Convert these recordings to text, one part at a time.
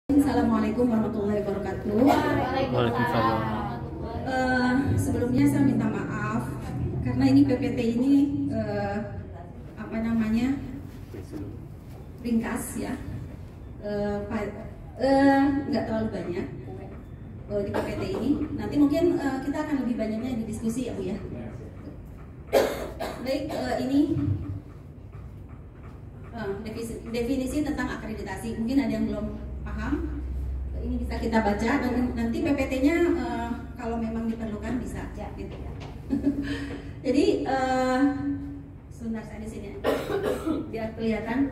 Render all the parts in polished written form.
Assalamualaikum warahmatullahi wabarakatuh. Waalaikumsalam. Sebelumnya saya minta maaf karena ini PPT ini ringkas ya, nggak terlalu banyak di PPT ini. Nanti mungkin kita akan lebih banyaknya di diskusi ya Bu ya. Baik, ini definisi tentang akreditasi. Mungkin ada yang belum paham, ini bisa kita baca dan nanti PPT-nya kalau memang diperlukan bisa gitu ya. Jadi sebentar saya di sini biar kelihatan.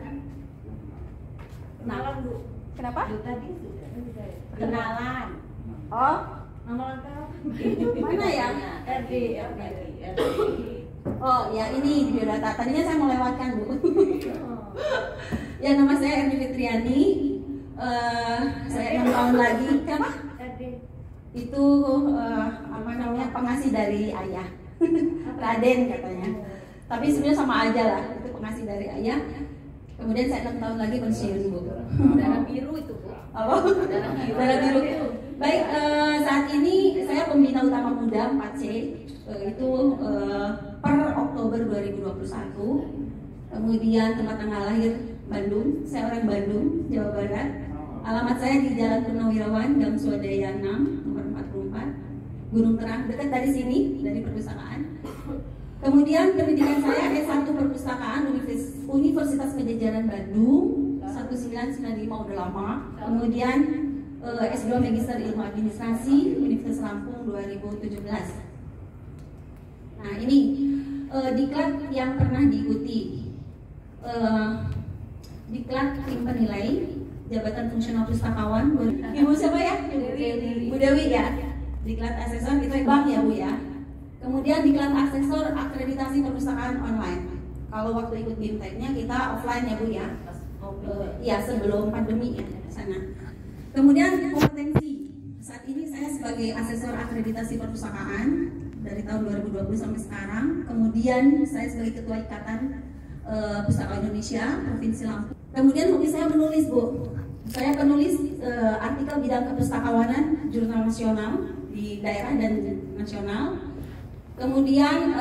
Kenalan Bu. Kenapa? Tadi sudah kenalan. Oh, Nama lengkap. mana ya? RD. Oh ya, ini di biodata. Tadinya saya mau lewatkan Bu. Ya, nama saya Erni Fitriani. Saya 6 tahun lagi. Kenapa? RD. Itu pengasih dari ayah. Raden katanya. Tapi sebenarnya sama aja lah. Itu pengasih dari ayah. Kemudian saya 6 tahun lagi pensiun Bu. Darah biru itu Bu. Oh, darah biru. Baik, saat ini saya pembina utama muda 4C. Itu per Oktober 2021. Kemudian tempat tanggal lahir Bandung. Saya orang Bandung, Jawa Barat. Alamat saya di Jalan Purnawirawan, Gang Swadaya 6, nomor 44, Gunung Terang, dekat dari sini, dari perpustakaan. Kemudian pendidikan saya S1 Perpustakaan Universitas Pajajaran Bandung 1995, udah lama. Kemudian S2 Magister Ilmu Administrasi Universitas Lampung 2017. Nah ini diklat yang pernah diikuti, diklat tim penilai jabatan fungsional pustakawan. Ibu siapa ya? Bu Dewi ya. Diklat asesor itu bank ya Bu ya. Kemudian diklat asesor akreditasi perpustakaan online. Kalau waktu ikut BIMTEK-nya kita offline ya Bu ya. Ya sebelum pandemi ya di sana. Kemudian kompetensi. Saat ini saya sebagai asesor akreditasi perpustakaan dari tahun 2020 sampai sekarang. Kemudian saya sebagai ketua ikatan Pustaka Indonesia Provinsi Lampung. Kemudian hobi saya menulis Bu. Saya penulis artikel bidang kepustakawanan jurnal nasional di daerah dan nasional. Kemudian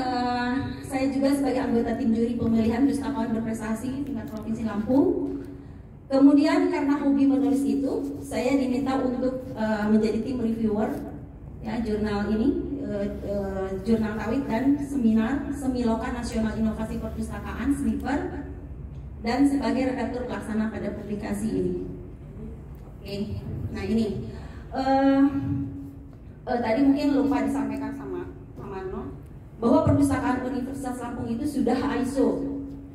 saya juga sebagai anggota tim juri pemilihan pustakawan berprestasi tingkat Provinsi Lampung. Kemudian karena hobi menulis itu, saya diminta untuk menjadi tim reviewer ya jurnal ini, jurnal Tawid dan seminar Semiloka Nasional Inovasi Perpustakaan (SNIPER) dan sebagai redaktur pelaksana pada publikasi ini. Oke, nah ini tadi mungkin lupa disampaikan sama Marno bahwa perpustakaan Universitas Lampung itu sudah ISO,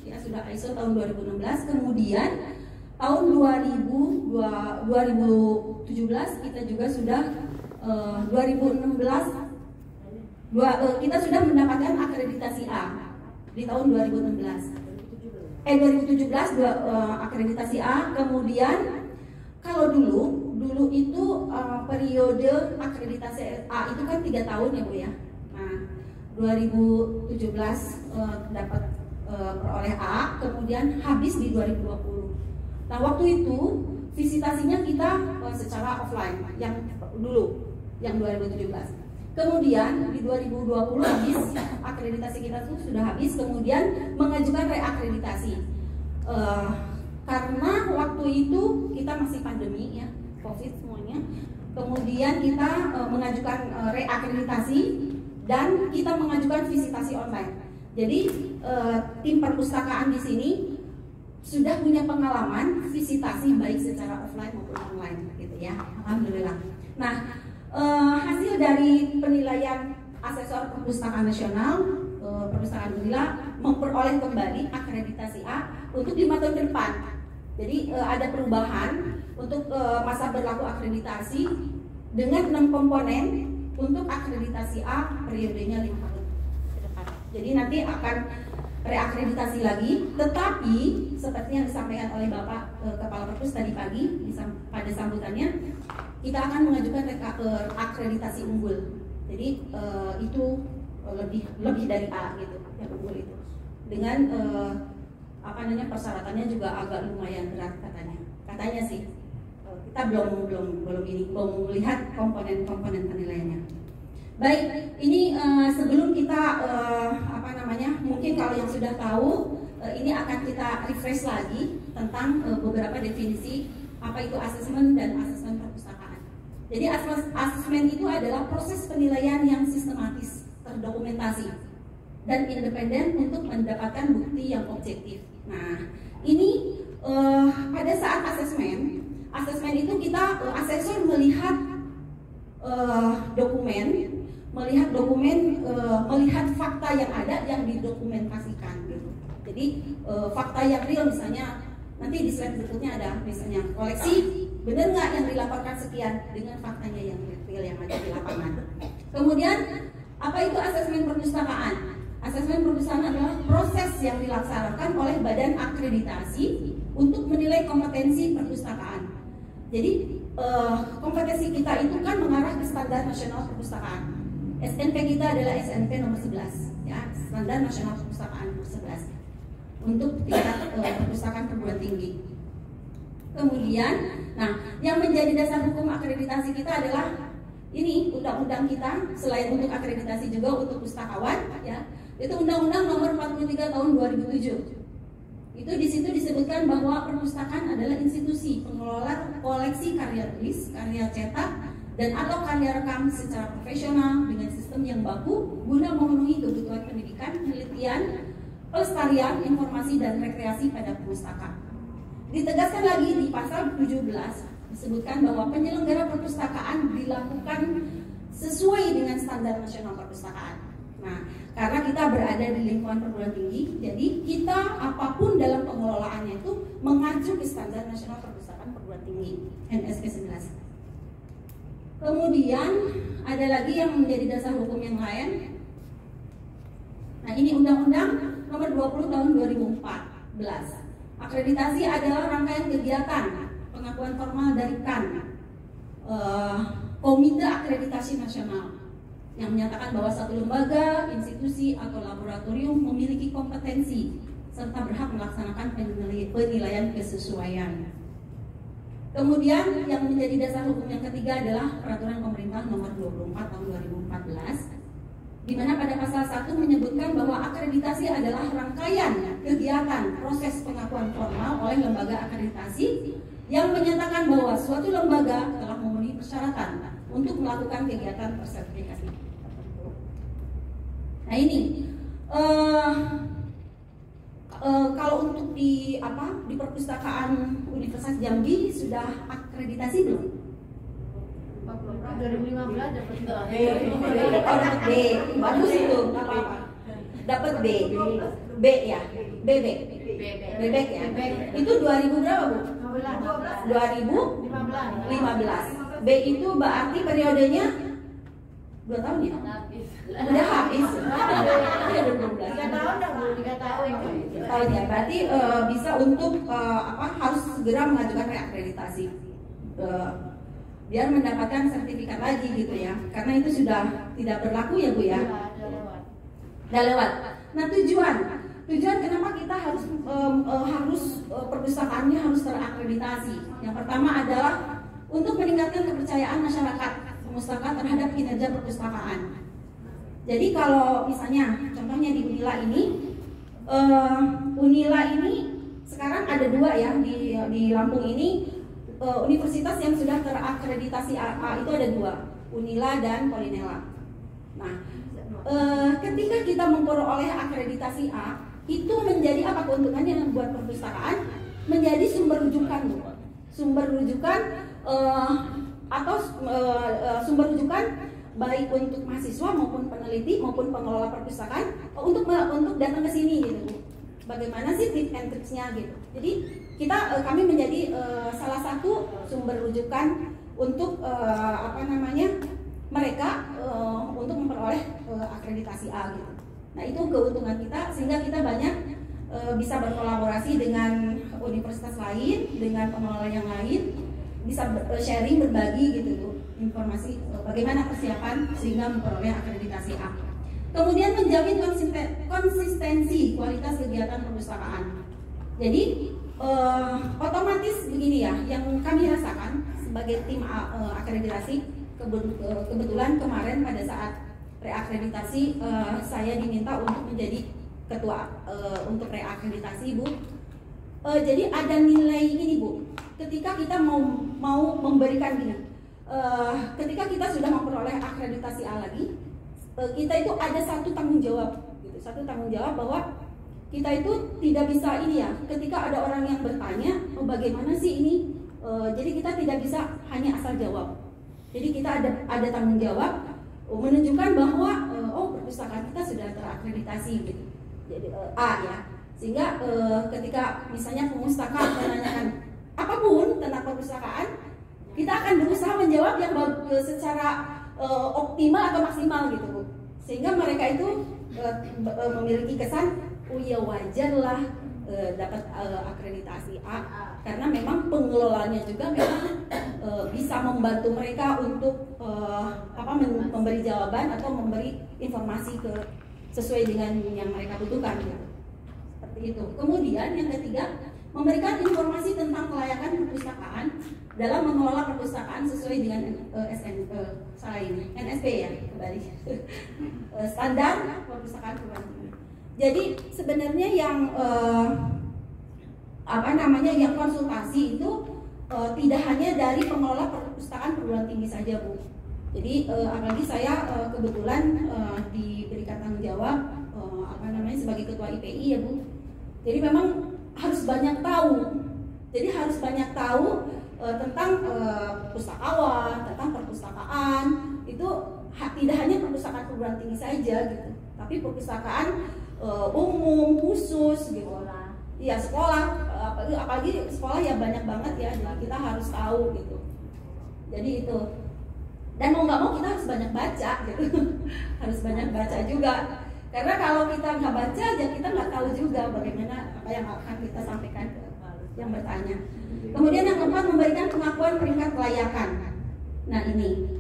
ya sudah ISO tahun 2016. Kemudian tahun 2017 kita juga sudah 2016 kita sudah mendapatkan akreditasi A di tahun 2017 akreditasi A. Kemudian kalau dulu itu periode akreditasi A itu kan 3 tahun ya Bu ya. Nah 2017 dapat peroleh A, kemudian habis di 2020. Nah waktu itu visitasinya kita secara offline yang dulu, yang 2017. Kemudian di 2020 habis akreditasi kita tuh sudah habis, kemudian mengajukan reakreditasi karena waktu itu kita masih pandemi ya, COVID semuanya. Kemudian kita mengajukan reakreditasi dan kita mengajukan visitasi online. Jadi tim perpustakaan di sini sudah punya pengalaman visitasi baik secara offline maupun online gitu ya. Alhamdulillah. Nah, hasil dari penilaian asesor perpustakaan nasional, perpustakaan Unila memperoleh kembali akreditasi A untuk 5 tahun ke depan. Jadi ada perubahan untuk masa berlaku akreditasi dengan 6 komponen untuk akreditasi A periodenya 5 tahun ke depan. Jadi nanti akan reakreditasi lagi, tetapi seperti yang disampaikan oleh Bapak Kepala Perpus tadi pagi pada sambutannya, kita akan mengajukan akreditasi unggul. Jadi itu lebih dari A gitu, yang unggul itu. Dengan persyaratannya juga agak lumayan berat katanya sih. kita belum melihat komponen-komponen penilaiannya. Baik, ini sebelum kita mungkin kalau yang sudah tahu, ini akan kita refresh lagi tentang beberapa definisi apa itu asesmen dan asesmen perpustakaan. Jadi asesmen itu adalah proses penilaian yang sistematis, terdokumentasi, dan independen untuk mendapatkan bukti yang objektif. Nah, ini pada saat asesmen itu kita asesor melihat melihat fakta yang ada yang didokumentasikan gitu. Jadi fakta yang real, misalnya nanti di slide berikutnya ada misalnya koleksi, benar nggak yang dilaporkan sekian dengan faktanya yang real yang ada di lapangan. Kemudian apa itu asesmen perpustakaan? Asesmen perpustakaan adalah proses yang dilaksanakan oleh badan akreditasi untuk menilai kompetensi perpustakaan. Jadi kompetensi kita itu kan mengarah ke standar nasional perpustakaan. SNP kita adalah SNP nomor 11, ya, standar nasional perpustakaan nomor 11 untuk tingkat perpustakaan perguruan tinggi. Kemudian, nah, yang menjadi dasar hukum akreditasi kita adalah ini undang-undang kita, selain untuk akreditasi juga untuk pustakawan, ya, itu Undang-Undang Nomor 43 Tahun 2007. Itu di situ disebutkan bahwa perpustakaan adalah institusi pengelola koleksi karya tulis, karya cetak, dan atau karya rekam secara profesional dengan sistem yang baku guna memenuhi kebutuhan pendidikan, penelitian, pelestarian, informasi, dan rekreasi pada pustaka. Ditegaskan lagi di pasal 17 disebutkan bahwa penyelenggara perpustakaan dilakukan sesuai dengan standar nasional perpustakaan. Nah, karena kita berada di lingkungan perguruan tinggi, jadi kita apapun dalam pengelolaannya itu mengacu ke standar nasional perpustakaan perguruan tinggi NSP 11. Kemudian ada lagi yang menjadi dasar hukum yang lain. Nah, ini Undang-Undang Nomor 20 Tahun 2014. Akreditasi adalah rangkaian kegiatan pengakuan formal dari KAN, Komite Akreditasi Nasional, yang menyatakan bahwa satu lembaga, institusi, atau laboratorium memiliki kompetensi serta berhak melaksanakan penilaian kesesuaian. Kemudian yang menjadi dasar hukum yang ketiga adalah Peraturan Pemerintah Nomor 24 Tahun 2014, di mana pada pasal 1 menyebutkan bahwa akreditasi adalah rangkaian kegiatan proses pengakuan formal oleh lembaga akreditasi yang menyatakan bahwa suatu lembaga telah memenuhi persyaratan untuk melakukan kegiatan tersertifikasi. Nah, ini kalau untuk di perpustakaan Universitas Jambi sudah akreditasi belum? 2015 dapat B, bagus itu, nggak apa-apa. Dapat B ya, bebek ya. Itu 2000 berapa Bu? 2015. B itu berarti periodenya 2 tahun ya? Udah habis. Udah 12. 3 tahun dah Bu, 3 tahun. Tahun ya, berarti bisa untuk harus segera mengajukan reakreditasi biar mendapatkan sertifikat lagi gitu ya, karena itu sudah tidak berlaku ya Bu ya. Udah lewat. Nah, tujuan kenapa kita harus perpustakaannya harus terakreditasi. Yang pertama adalah untuk meningkatkan kepercayaan masyarakat perpustakaan terhadap kinerja perpustakaan. Jadi kalau misalnya contohnya di Unila ini sekarang ada 2 ya di Lampung ini. Universitas yang sudah terakreditasi AA itu ada 2, Unila dan Polinela. Nah, ketika kita memperoleh akreditasi A, itu menjadi apa keuntungannya buat perpustakaan? Menjadi sumber rujukan, sumber rujukan baik untuk mahasiswa maupun peneliti maupun pengelola perpustakaan untuk datang ke sini gitu. Bagaimana sih tip and tricksnya gitu. Jadi kami menjadi salah satu sumber rujukan untuk mereka untuk memperoleh akreditasi A gitu. Nah, itu keuntungan kita sehingga kita banyak bisa berkolaborasi dengan universitas lain, dengan pengelola yang lain, bisa sharing, berbagi gitu informasi bagaimana persiapan sehingga memperoleh akreditasi A. Kemudian menjamin konsistensi kualitas kegiatan perpustakaan. Jadi otomatis begini ya, yang kami rasakan sebagai tim akreditasi. Kebetulan kemarin pada saat reakreditasi saya diminta untuk menjadi ketua untuk reakreditasi, Bu. Jadi ada nilai ini, Bu. Ketika kita mau memberikan gini, ketika kita sudah memperoleh akreditasi A lagi, kita itu ada satu tanggung jawab, gitu. Satu tanggung jawab bahwa kita itu tidak bisa ini ya. Ketika ada orang yang bertanya, oh bagaimana sih ini? Jadi kita tidak bisa hanya asal jawab. Jadi kita ada tanggung jawab menunjukkan bahwa oh perpustakaan kita sudah terakreditasi, gitu. Jadi A ya. Sehingga ketika misalnya pemustaka menanyakan apapun tentang perpustakaan, kita akan berusaha menjawab yang secara optimal atau maksimal, gitu, Bu. Sehingga mereka itu memiliki kesan, oh ya wajar lah dapat akreditasi A, karena memang pengelolanya juga memang bisa membantu mereka untuk memberi jawaban atau memberi informasi sesuai dengan yang mereka butuhkan, gitu. Seperti itu. Kemudian yang ketiga, memberikan informasi tentang kelayakan perpustakaan dalam mengelola perpustakaan sesuai dengan NSP ya, kembali standar perpustakaan perguruan tinggi. Jadi sebenarnya yang yang konsultasi itu tidak hanya dari pengelola perpustakaan perguruan tinggi saja, Bu. Jadi apalagi saya kebetulan diberikan tanggung jawab sebagai ketua IPI ya, Bu. Jadi memang harus banyak tahu. Jadi harus banyak tahu tentang pustakawan, tentang perpustakaan. Itu tidak hanya perpustakaan perguruan tinggi saja, gitu, tapi perpustakaan umum khusus, gitu. Iya, sekolah, apalagi sekolah ya banyak banget ya. Jadi kita harus tahu, gitu. Jadi itu. Dan mau nggak mau kita harus banyak baca, gitu. Harus banyak baca juga. Karena kalau kita nggak baca, ya kita nggak tahu juga bagaimana apa yang akan kita sampaikan ke yang bertanya. Kemudian yang keempat, memberikan pengakuan peringkat kelayakan. Nah ini,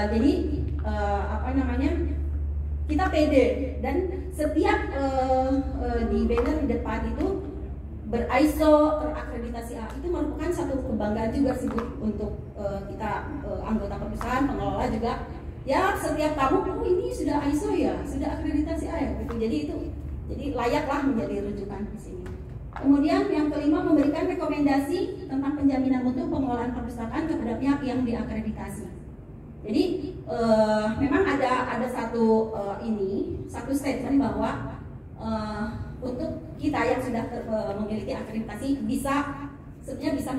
jadi kita pede dan setiap di banner di depan itu ber-ISO terakreditasi A, itu merupakan satu kebanggaan juga sih, Bu, untuk kita anggota perpustakaan, pengelola juga. Ya setiap tamu, oh ini sudah ISO ya, sudah akreditasi A ya, gitu. Jadi layaklah menjadi rujukan di sini. Kemudian yang kelima, memberikan rekomendasi tentang penjaminan mutu pengelolaan perpustakaan kepada pihak yang diakreditasi. Jadi memang ada satu statement bahwa untuk kita yang sudah memiliki akreditasi sebenarnya bisa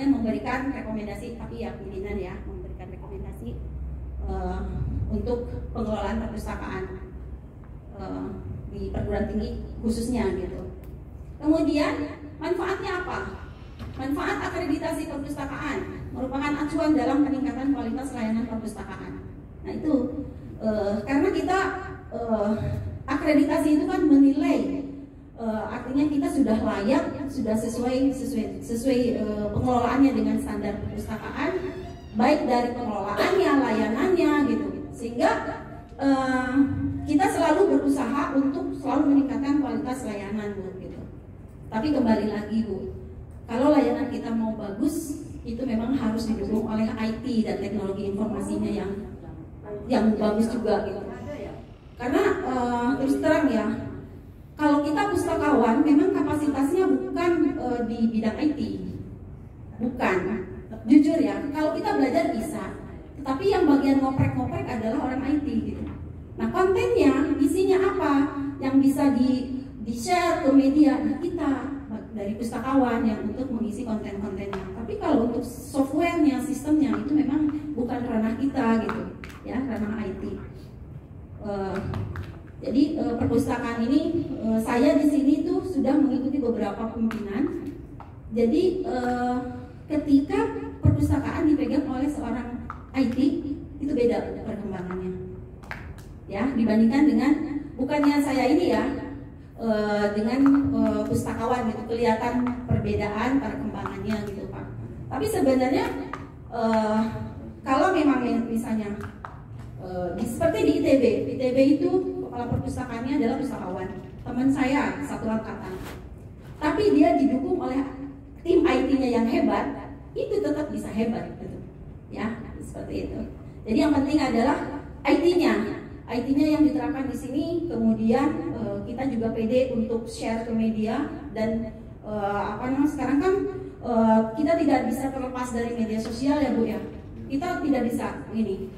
memberikan rekomendasi, tapi ya pimpinan ya memberikan rekomendasi untuk pengelolaan perpustakaan di perguruan tinggi khususnya, gitu. Kemudian manfaatnya apa? Manfaat akreditasi perpustakaan merupakan acuan dalam peningkatan kualitas layanan perpustakaan. Nah itu karena kita akreditasi itu kan menilai, artinya kita sudah layak, sudah sesuai pengelolaannya dengan standar perpustakaan, baik dari pengelolaannya, layanannya, gitu. Sehingga kita selalu berusaha untuk selalu meningkatkan kualitas layanan, Bu, gitu. Tapi kembali lagi, Bu, kalau layanan kita mau bagus, itu memang harus didukung oleh IT dan teknologi informasinya yang bagus juga, gitu. Karena terus terang ya, kalau kita pustakawan memang kapasitasnya bukan di bidang IT, bukan. Jujur ya, kalau kita belajar bisa, tetapi yang bagian ngoprek-ngoprek adalah orang IT, gitu. Nah kontennya, isinya apa yang bisa di-share ke media? Nah, kita dari pustakawan yang untuk mengisi konten-kontennya. Tapi kalau untuk softwarenya, sistemnya itu memang bukan ranah kita, gitu ya, ranah IT. Jadi perpustakaan ini saya di sini tuh sudah mengikuti beberapa pimpinan. Jadi ketika perpustakaan dipegang oleh seorang IT, itu beda perkembangannya, ya, dibandingkan dengan bukannya saya ini ya dengan pustakawan, gitu, kelihatan perbedaan perkembangannya, gitu, Pak. Tapi sebenarnya kalau memang misalnya seperti di ITB itu kepala perpustakaannya adalah pustakawan, teman saya satu angkatan. Tapi dia didukung oleh tim IT-nya yang hebat, itu tetap bisa hebat gitu. Ya, seperti itu. Jadi yang penting adalah IT-nya yang diterapkan di sini. Kemudian kita juga pede untuk share ke media dan sekarang kan kita tidak bisa terlepas dari media sosial ya Bu ya. Kita tidak bisa ini.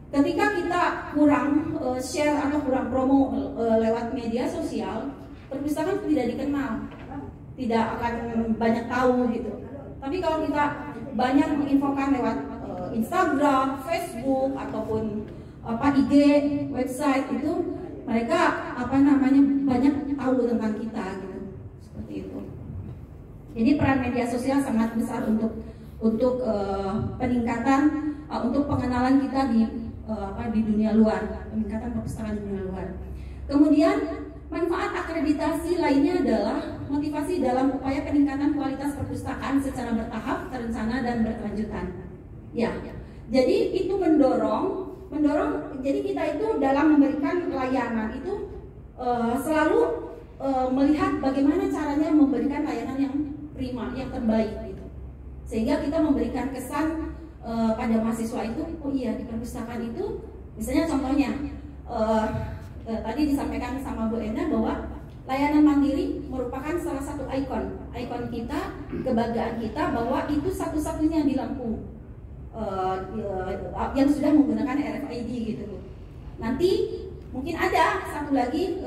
Ketika kita kurang share atau kurang promo lewat media sosial, perpustakaan tidak dikenal, tidak akan banyak tahu gitu. Tapi kalau kita banyak menginfokan lewat Instagram, Facebook ataupun IG, website itu, mereka banyak tahu tentang kita gitu. Seperti itu. Jadi peran media sosial sangat besar untuk peningkatan, untuk pengenalan kita di dunia luar, peningkatan perpustakaan di dunia luar. Kemudian manfaat akreditasi lainnya adalah motivasi dalam upaya peningkatan kualitas perpustakaan secara bertahap, terencana dan berkelanjutan. Ya, jadi itu mendorong. Jadi kita itu dalam memberikan layanan itu selalu melihat bagaimana caranya memberikan layanan yang prima, yang terbaik gitu. Sehingga kita memberikan kesan pada mahasiswa itu, oh iya di perpustakaan itu, misalnya contohnya tadi disampaikan sama Bu Enda bahwa layanan mandiri merupakan salah satu ikon kita, kebanggaan kita bahwa itu satu-satunya di Lampung yang sudah menggunakan RFID gitu. Nanti mungkin ada satu lagi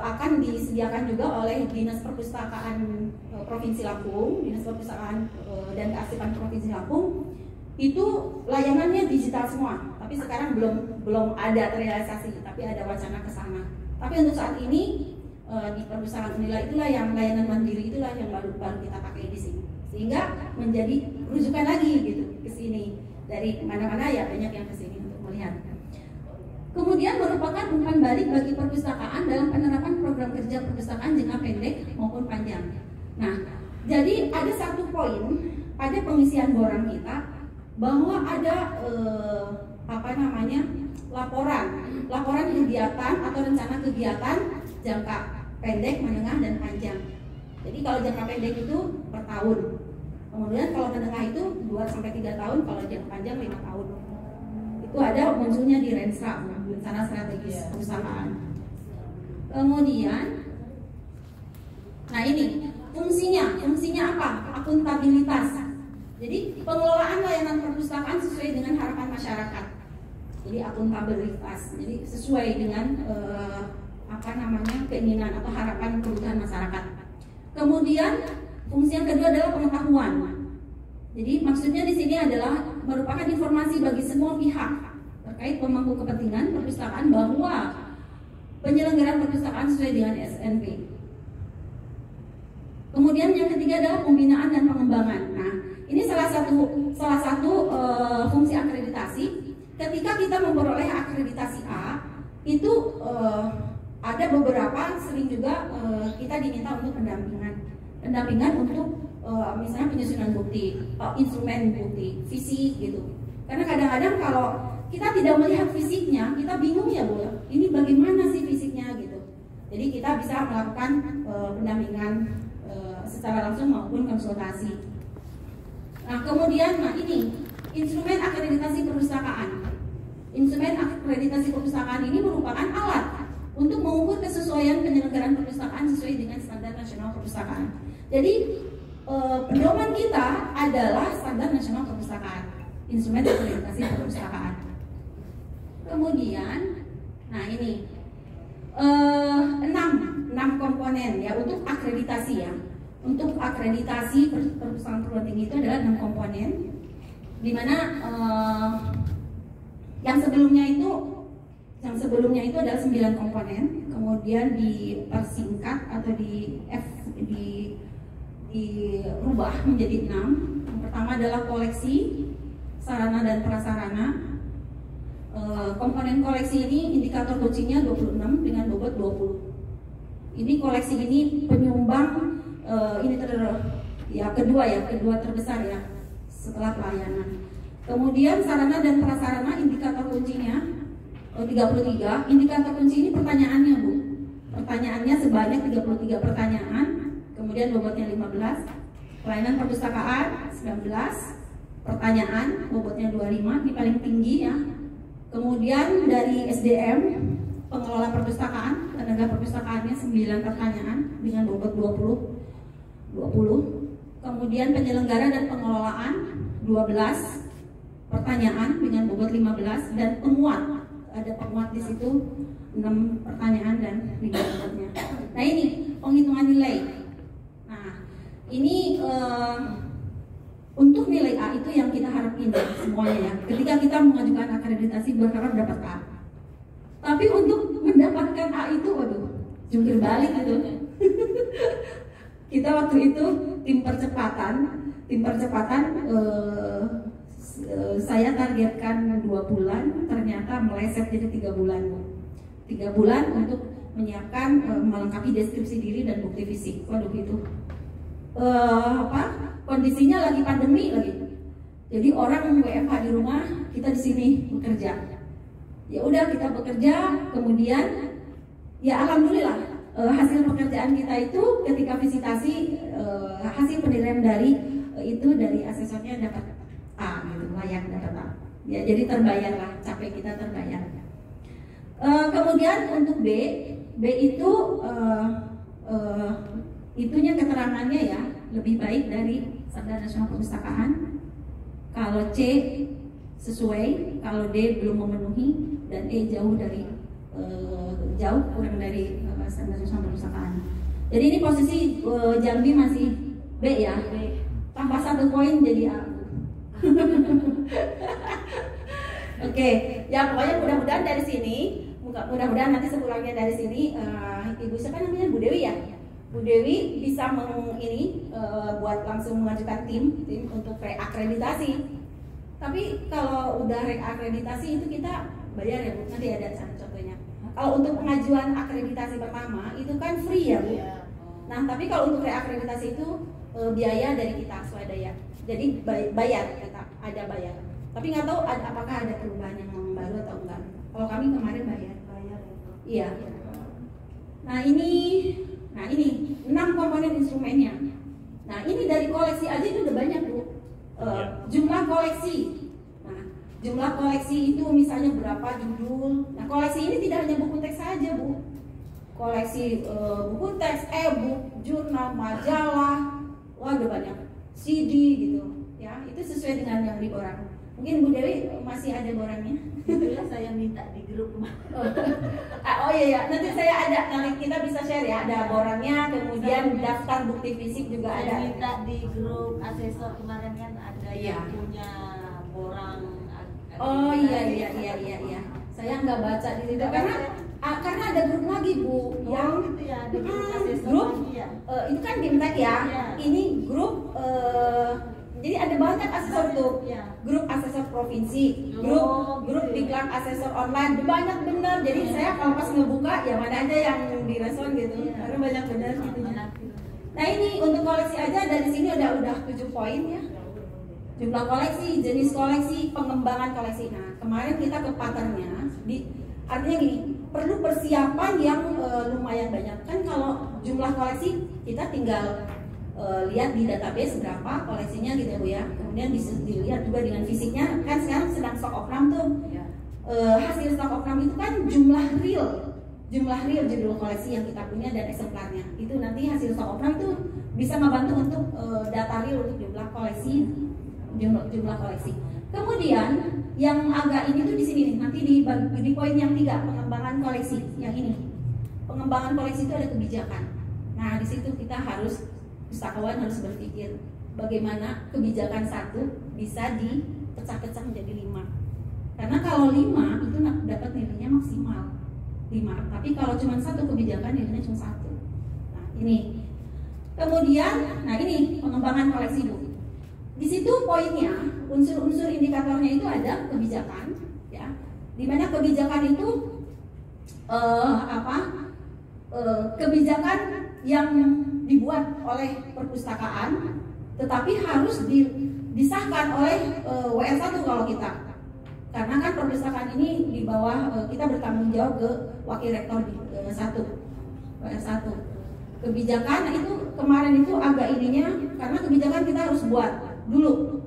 akan disediakan juga oleh Dinas Perpustakaan Provinsi Lampung, Dinas Perpustakaan dan Kearsipan Provinsi Lampung. Itu layanannya digital semua, tapi sekarang belum ada terrealisasi, tapi ada wacana ke sana. Tapi untuk saat ini di perpustakaan Unila itulah yang layanan mandiri itulah yang baru kita pakai di sini, sehingga menjadi rujukan lagi gitu ke sini. Dari mana-mana ya banyak yang ke sini untuk melihat. Kemudian merupakan umpan balik bagi perpustakaan dalam penerapan program kerja perpustakaan jangka pendek maupun panjang. Nah, jadi ada satu poin pada pengisian borang kita bahwa ada laporan kegiatan atau rencana kegiatan jangka pendek, menengah dan panjang. Jadi kalau jangka pendek itu per tahun. Kemudian kalau menengah itu 2-3 tahun, kalau jangka panjang 5 tahun. Itu ada munculnya di Renstra, rencana strategis perusahaan. Kemudian, nah ini fungsinya apa? Akuntabilitas. Jadi pengelolaan layanan perpustakaan sesuai dengan harapan masyarakat. Jadi akuntabilitas. Jadi sesuai dengan keinginan atau harapan kebutuhan masyarakat. Kemudian fungsi yang kedua adalah pengetahuan. Jadi maksudnya di sini adalah merupakan informasi bagi semua pihak terkait pemangku kepentingan perpustakaan bahwa penyelenggaraan perpustakaan sesuai dengan SNP. Kemudian yang ketiga adalah pembinaan dan pengembangan. Nah, ini salah satu fungsi akreditasi. Ketika kita memperoleh akreditasi A, itu ada beberapa sering juga kita diminta untuk pendampingan untuk misalnya penyusunan bukti, instrumen bukti, fisik gitu. Karena kadang-kadang kalau kita tidak melihat fisiknya, kita bingung ya Bu, ini bagaimana sih fisiknya gitu. Jadi kita bisa melakukan pendampingan secara langsung maupun konsultasi. Nah kemudian, ini instrumen akreditasi perpustakaan. Instrumen akreditasi perpustakaan ini merupakan alat untuk mengukur kesesuaian penyelenggaraan perpustakaan sesuai dengan standar nasional perpustakaan. Jadi pedoman kita adalah standar nasional perpustakaan, instrumen akreditasi perpustakaan. Kemudian, nah ini 6 komponen ya untuk akreditasi ya. Untuk akreditasi perpustakaan perguruan tinggi itu adalah 6 komponen, di mana yang sebelumnya itu adalah 9 komponen, kemudian dipersingkat atau dirubah menjadi 6. Yang pertama adalah koleksi, sarana dan prasarana. Komponen koleksi ini indikator kuncinya 26 dengan bobot 20. Ini koleksi ini penyumbang kedua terbesar ya setelah pelayanan. Kemudian sarana dan prasarana indikator kuncinya 33. Indikator kunci ini pertanyaannya Bu. Pertanyaannya sebanyak 33 pertanyaan, kemudian bobotnya 15. Pelayanan perpustakaan 19, pertanyaan bobotnya 25, ini paling tinggi ya. Kemudian dari SDM, pengelola perpustakaan, tenaga perpustakaannya 9 pertanyaan dengan bobot 20. Kemudian penyelenggara dan pengelolaan 12 pertanyaan dengan bobot 15, dan penguat, ada penguat di situ 6 pertanyaan dan 5 bobotnya. Nah ini penghitungan nilai. Nah ini untuk nilai A itu yang kita harapin semuanya ya. Ketika kita mengajukan akreditasi berharap dapat A. Tapi untuk mendapatkan A itu, waduh, jungkir balik gitu. Kita waktu itu tim percepatan, saya targetkan 2 bulan, ternyata meleset jadi 3 bulan. 3 bulan untuk menyiapkan, melengkapi deskripsi diri dan bukti fisik. Waduh itu kondisinya lagi pandemi lagi. Jadi orang WFH di rumah, kita di sini bekerja. Ya udah kita bekerja, kemudian ya alhamdulillah hasil pekerjaan kita itu ketika visitasi, hasil penilaian dari dari asesornya dapat A gitu, layak dapat A. Ya jadi terbayar lah, capek kita terbayar. Kemudian untuk B itu itunya keterangannya ya lebih baik dari Standar Nasional Perpustakaan. Kalau C sesuai, kalau D belum memenuhi, dan E jauh dari jauh kurang dari Standar Nasional Perpustakaan. Jadi ini posisi Jambi masih B ya. Tambah 1 poin jadi A. Oke, ya pokoknya mudah-mudahan dari sini, mudah-mudahan nanti sepulangnya dari sini, Ibu siapa namanya, Bu Dewi ya? Bu Dewi bisa buat langsung mengajukan tim untuk reakreditasi. Tapi kalau udah reakreditasi itu kita bayar ya Bu, nanti ada contohnya. Kalau untuk pengajuan akreditasi pertama itu kan free ya Bu. Nah tapi kalau untuk reakreditasi itu biaya dari kita swadaya. Jadi bayar, tetap ada bayar. Tapi nggak tahu apakah ada perubahan yang baru atau enggak. Kalau kami kemarin bayar. Iya. Nah ini 6 komponen instrumennya. Nah ini dari koleksi aja itu udah banyak Bu. Jumlah koleksi. Nah jumlah koleksi itu misalnya berapa judul. Nah koleksi ini tidak hanya buku teks saja Bu. Koleksi buku teks, e-book, jurnal, majalah, wah udah banyak. CD gitu. Ya itu sesuai dengan yang di borang. Mungkin Bu Dewi masih ada borangnya. Itulah saya minta di grup. Oh iya, nanti saya ada, nanti kita bisa share ya, ada borangnya, kemudian daftar bukti fisik juga Saya ada. minta di grup asesor kemarin kan ada yang Iya. punya borang. Oh iya. Saya nggak baca di situ karena ada grup lagi Bu yang gitu ya, di grup asesor grup lagi ya. itu kan Bimtek ya. Iya. Ini grup jadi ada banyak asesor tuh. Iya. Grup asesor provinsi, Oh, grup gitu ya. diklat asesor online, banyak bener. Jadi saya kalau pas ngebuka ya mana aja yang direspon gitu, Iya. karena banyak bener gitu. Banyak. Nah ini untuk koleksi aja dari sini udah 7 poin ya. Jumlah koleksi, jenis koleksi, pengembangan koleksi. Nah kemarin kita ke patternnya, artinya gini, perlu persiapan yang lumayan banyak. Kan kalau jumlah koleksi kita tinggal lihat di database berapa koleksinya gitu Bu ya. Kemudian bisa dilihat juga dengan fisiknya. Kan sekarang sedang stok opnam tuh. Hasil stok opnam itu kan jumlah real judul koleksi yang kita punya dan eksemplarnya. Itu nanti hasil stok opnam itu bisa membantu untuk data real untuk jumlah koleksi. Kemudian yang agak ini tuh di sini nih, nanti di poin yang 3, pengembangan koleksi. Yang ini, pengembangan koleksi itu ada kebijakan. Nah di situ kita pustakawan harus berpikir bagaimana kebijakan satu bisa dipecah-pecah menjadi 5. Karena kalau 5 itu dapat nilainya maksimal 5. Tapi kalau cuma satu kebijakan nilainya cuma 1. Nah ini. Kemudian, nah ini pengembangan koleksi Bu. Di situ poinnya, unsur-unsur indikatornya itu ada kebijakan, ya. Dimana kebijakan itu kebijakan yang dibuat oleh perpustakaan, tetapi harus disahkan oleh WR1 kalau kita. Karena kan perpustakaan ini di bawah kita bertanggung jawab ke wakil rektor di WR1. Kebijakan itu kemarin itu agak ininya karena kebijakan kita harus buat dulu.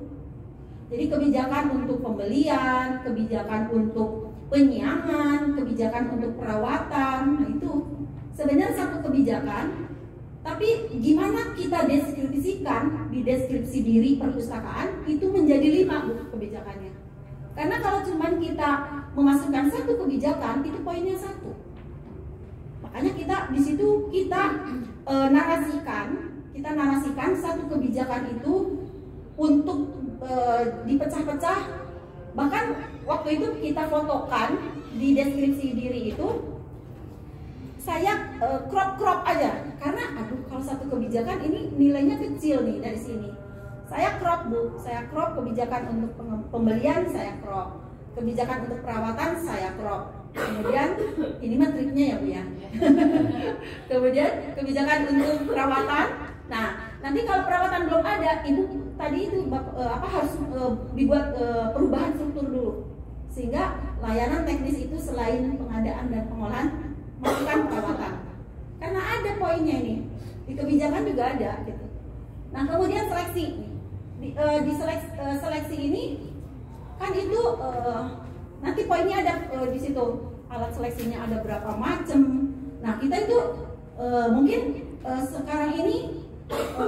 Jadi kebijakan untuk pembelian, kebijakan untuk penyiangan, kebijakan untuk perawatan, nah itu sebenarnya satu kebijakan. Tapi gimana kita deskripsikan di deskripsi diri perpustakaan itu menjadi 5 Bu kebijakannya. Karena kalau cuma kita memasukkan satu kebijakan itu poinnya 1. Makanya kita di situ kita narasikan satu kebijakan itu untuk dipecah-pecah. Bahkan waktu itu kita fotokan di deskripsi diri itu saya crop aja karena aduh kalau satu kebijakan ini nilainya kecil nih dari sini. Saya crop Bu, saya crop kebijakan untuk pembelian, saya crop kebijakan untuk perawatan, saya crop. Kemudian ini mah triknya ya Bu ya. Kemudian kebijakan untuk perawatan. Nah, nanti kalau perawatan belum ada, Ibu tadi itu harus dibuat perubahan struktur dulu. Sehingga layanan teknis itu selain pengadaan dan pengolahan melakukan perawatan. Karena ada poinnya ini. Di kebijakan juga ada gitu. Nah, kemudian seleksi. Di seleksi ini kan itu nanti poinnya ada di situ. Alat seleksinya ada berapa macam. Nah, kita itu mungkin sekarang ini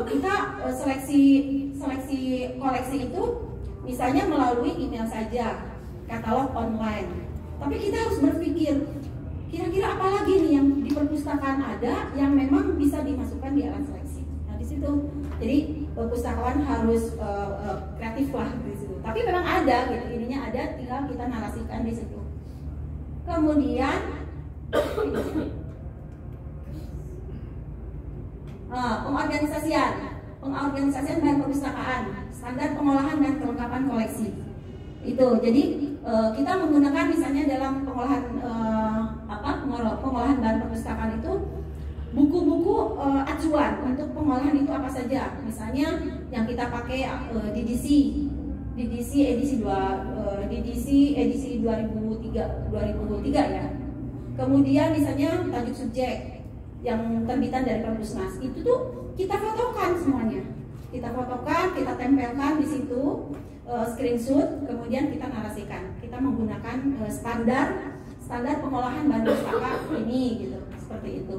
kita seleksi koleksi itu misalnya melalui email saja, katalog online. Tapi kita harus berpikir kira-kira apa lagi nih yang di perpustakaan ada yang memang bisa dimasukkan di alat seleksi. Nah, di situ jadi perpustakaan harus kreatif lah di situ. Tapi memang ada gitu, ininya ada, tinggal kita narasikan di situ. Kemudian pengorganisasian dan perpustakaan, standar pengolahan dan kelengkapan koleksi. Itu jadi kita menggunakan misalnya dalam pengolahan pengolahan bahan perpustakaan itu buku-buku acuan untuk pengolahan itu apa saja. Misalnya yang kita pakai DDC edisi 2003 ya. Kemudian misalnya tajuk subjek yang terbitan dari Perpusnas itu tuh kita fotokan semuanya. Kita fotokan, kita tempelkan di situ screenshot, kemudian kita narasikan. Kita menggunakan standar pengolahan bahan pustaka ini gitu, seperti itu.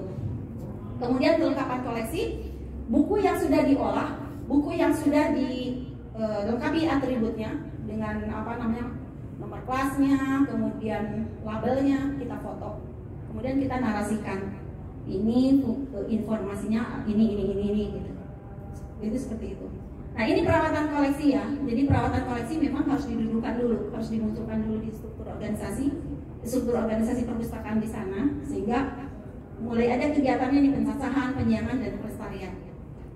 Kemudian kelengkapan koleksi, buku yang sudah diolah, buku yang sudah dilengkapi atributnya dengan nomor kelasnya, kemudian labelnya kita foto. Kemudian kita narasikan. Ini informasinya ini gitu. Itu seperti itu. Nah, ini perawatan koleksi ya. Jadi perawatan koleksi memang harus didudukan dulu, harus dimunculkan dulu di struktur organisasi perpustakaan di sana, sehingga mulai ada kegiatannya di pencacahan, penyiangan dan pelestarian.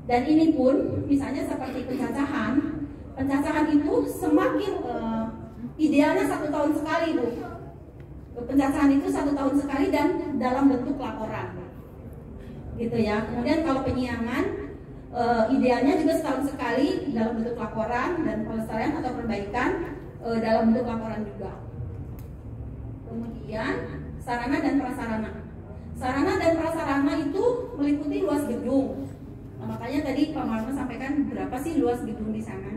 Dan ini pun misalnya seperti pencacahan itu semakin idealnya 1 tahun sekali Bu. Pencacahan itu 1 tahun sekali dan dalam bentuk laporan, gitu ya. Kemudian kalau penyiangan idealnya juga setahun sekali dalam bentuk laporan, dan pelestarian atau perbaikan dalam bentuk laporan juga. Kemudian sarana dan prasarana. Sarana dan prasarana itu meliputi luas gedung. Nah, makanya tadi Pak Marma sampaikan berapa sih luas gedung di sana.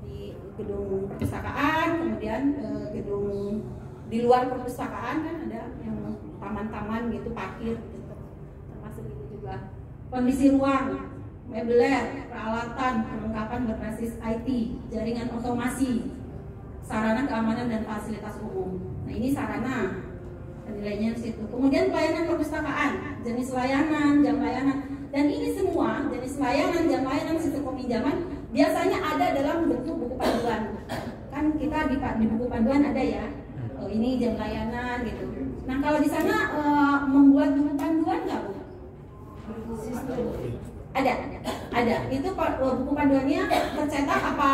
Di gedung perpustakaan, kemudian gedung di luar perpustakaan kan ada yang taman-taman gitu, parkir gitu. Termasuk itu juga. Kondisi ruang, mebeler, peralatan, perlengkapan berbasis IT, jaringan otomasi, sarana keamanan dan fasilitas umum. Nah, ini sarana nilainya di situ. Kemudian pelayanan perpustakaan, jenis layanan, jam layanan, dan ini semua jenis layanan, jam layanan, sistem peminjaman biasanya ada dalam bentuk buku panduan. Kan kita di buku panduan ada ya. Ini jam layanan gitu. Nah, kalau di sana membuat buku panduan nggak Bu? Ada. Itu buku panduannya tercetak apa